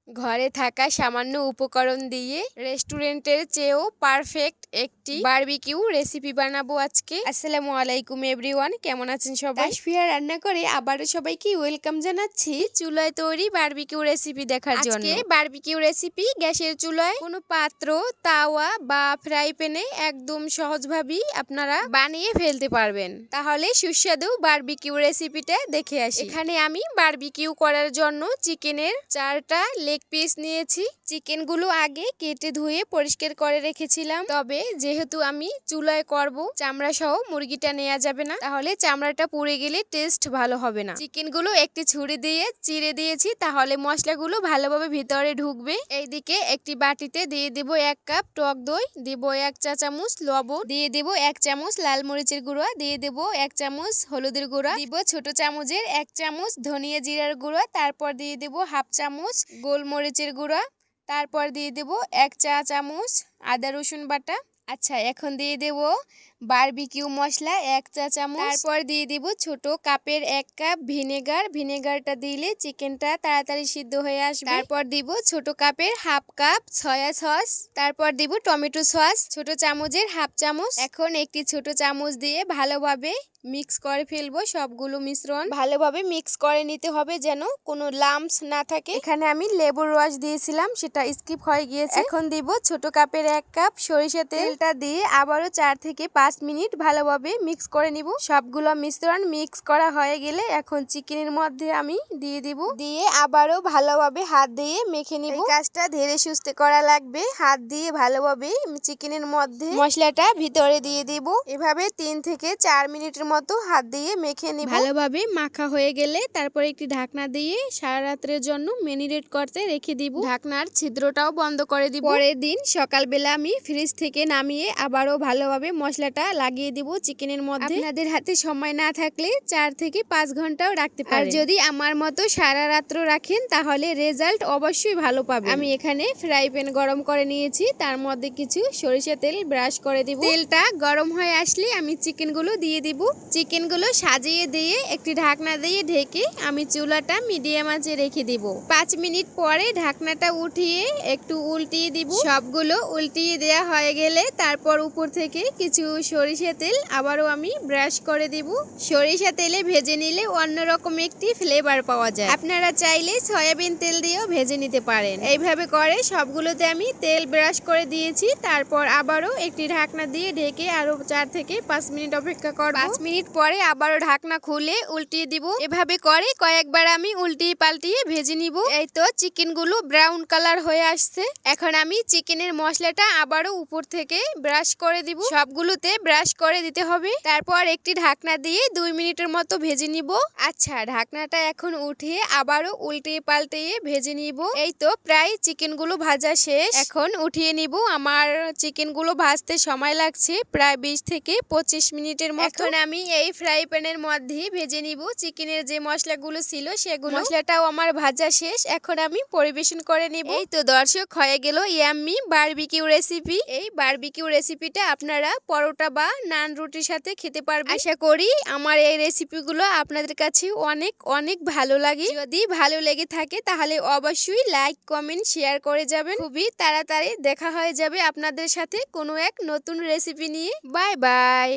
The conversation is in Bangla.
ঘরে থাকা সামান্য উপকরণ দিয়ে রেস্টুরেন্টের চেয়েও পারফেক্ট একটি বারবিকিউ রেসিপি বানাবো আজকে। আসসালামু আলাইকুম এভরিওয়ান, কেমন আছেন সবাই? তাসফিয়া রান্না করে আবারও সবাইকে ওয়েলকাম জানাচ্ছি চুলায় তৈরি বারবিকিউ রেসিপি দেখার জন্য। আজকে বারবিকিউ রেসিপি গ্যাসের চুলায় কোনো পাত্র, তাওয়া বা ফ্রাই প্যানে একদম সহজভাবেই আপনারা বানিয়ে ফেলতে পারবেন। তাহলে সুস্বাদু বারবিকিউ রেসিপিটা দেখে আসি। এখানে আমি বারবিকিউ করার জন্য চিকেনের 4টা লেগ পিস নিয়েছি। চিকেনগুলো আগে কেটে ধুয়ে পরিষ্কার করে রেখেছিলাম, তবে যেহেতু আমি চুলায় করব চামড়া সহ মুরগিটা নেওয়া যাবে না, তাহলে চামড়াটা পুড়ে গেলে টেস্ট ভালো হবে না। চিকেনগুলো একটি ছুরি দিয়ে চিড়ে দিয়েছি, তাহলে মশলাগুলো ভালোভাবে ভিতরে ঢুকবে। এইদিকে একটি বাটিতে দিয়ে দেব 1 কাপ টক দই, দিব 1 চা চামচ লবণ, দিয়ে দেব 1 চামচ লাল মরিচের গুঁড়া, দিয়ে দেব 1 চামচ হলুদের গুঁড়া, দিব ছোট চামচের 1 চামচ ধনিয়া জিরার গুঁড়া, তারপর দিয়ে দেব হাফ চামচ গোলমরিচের গুঁড়া, তারপর দিয়ে দেব 1 চা চামচ আদা রসুন বাটা। আচ্ছা, এখন দিয়ে দেব বারবিকিউ মশলা 1 চা চামচ, তারপর দিয়ে দিব ছোট কাপের 1 কাপ ভিনেগার। ভিনেগারটা দিলে চিকেনটা তাড়াতাড়ি সিদ্ধ হয়ে আসবে। তারপর দিব ছোট কাপের হাফ কাপ সয়া সস, তারপর দিব টমেটো সস ছোট চামচের হাফ চামচ। এখন একটি ছোট চামচ দিয়ে ভালোভাবে মিক্স করে ফেলবো। সবগুলো মিশ্রণ ভালোভাবে মিক্স করে নিতে হবে যেন কোনো লাম্পস না থাকে। এখানে আমি লেবুর রস দিয়েছিলাম, সেটা স্কিপ হয়ে গিয়েছে। এখন দিব ছোট কাপের 1 কাপ সরিষা তেলটা দিয়ে আবারও 4 থেকে 5 মিনিট ভালোভাবে মিক্স করে নিব। সবগুলো মিশ্রণ মিক্স করা হয়ে গেলে এখন চিকেনের মধ্যে আমি দিয়ে দিব, দিয়ে আবারও ভালোভাবে হাত দিয়ে মেখে নিব। এই কাজটা ধীরে সুস্থে করা লাগবে। হাত দিয়ে ভালোভাবে চিকেনের মধ্যে মশলাটা ভিতরে দিয়ে দিব। এভাবে 3 থেকে 4 মিনিটের মতো হাত দিয়ে মেখে নিব। ভালোভাবে মাখা হয়ে গেলে তারপর একটি ঢাকনা দিয়ে সারা রাতের জন্য মেরিনেট করতে রেখে দিব। ঢাকনার ছিদ্রটাও বন্ধ করে দিব। পরের দিন সকালবেলা আমি ফ্রিজ থেকে নামিয়ে আবারও ভালোভাবে মশলাটা লাগিয়ে দিব চিকেনের মধ্যে। আপনাদের হাতে সময় না থাকলে 4 থেকে 5 ঘন্টাও রাখতে পারেন। আর যদি আমার মতো সারা রাত্র রাখেন তাহলে রেজাল্ট অবশ্যই ভালো পাবেন। আমি এখানে ফ্রাই প্যান গরম করে নিয়েছি, তার মধ্যে কিছু সরিষা তেল ব্রাশ করে দিব। তেলটা গরম হয়ে আসলে আমি চিকেনগুলো দিয়ে দিব। চিকেনগুলো সাজিয়ে দিয়ে একটি ঢাকনা দিয়ে ঢেকে আমি চুলাটা মিডিয়াম আঁচে রেখে দিব। 5 মিনিট পরে ঢাকনাটা উঠিয়ে একটু উল্টিয়ে দিব। সবগুলো উল্টিয়ে দেওয়া হয়ে গেলে তারপর উপর থেকে কিছু সরিষা তেল আবারও আমি ব্রাশ করে দিব। সরিষা তেলে ভেজে নিলে অন্যরকম একটি ফ্লেভার পাওয়া যায়। আপনারা চাইলে সয়াবিন তেল দিয়েও ভেজে নিতে পারেন। এইভাবে করে সবগুলোতে আমি তেল ব্রাশ করে দিয়েছি। তারপর আবারও একটি ঢাকনা দিয়ে ঢেকে আরো 4 থেকে 5 মিনিট অপেক্ষা করব। 5 মিনিট পরে আবারও ঢাকনা খুলে উল্টিয়ে দিব। এভাবে করে কয়েকবার আমি উল্টিয়ে পাল্টিয়ে ভেজে নিব। এই তো চিকেনগুলো ব্রাউন কালার হয়ে আসছে। এখন আমি চিকেনের মশলাটা আবারও উপর থেকে ব্রাশ করে দিব। সবগুলোতে ব্রাশ করে দিতে হবে। তারপর একটি ঢাকনা দিয়ে 2 মিনিটের মতো ভেজে নিব। আচ্ছা, ঢাকনাটা এখন উঠিয়ে আবারও উল্টিয়ে পাল্টিয়ে ভেজে নিব। এই তো প্রায় চিকেনগুলো ভাজা শেষ। এখন উঠিয়ে নিব। আমার চিকেনগুলো ভাজতে সময় লাগছে প্রায় 20 থেকে 25 মিনিটের মতো। এখন আমি এই ফ্রাই প্যানের মধ্যে ভেজে নিব চিকেনের যে মশলাগুলো ছিল সেগুলো। মশলাটাও আমার ভাজা শেষ। এখন আমি পরিবেশন করে নিব। এই তো দর্শক, হয়ে গেল ইয়াম্মি বারবিকিউ রেসিপি। এই বারবিকিউ রেসিপিটা আপনারা পরোটা বা নান রুটির সাথে খেতে পারবেন। আশা করি আমার এই রেসিপিগুলো আপনাদের কাছে অনেক অনেক ভালো লাগে। যদি ভালো লেগে থাকে তাহলে অবশ্যই লাইক, কমেন্ট, শেয়ার করে যাবেন। খুবই তাড়াতাড়ি দেখা হয়ে যাবে আপনাদের সাথে কোনো এক নতুন রেসিপি নিয়ে। Bye bye.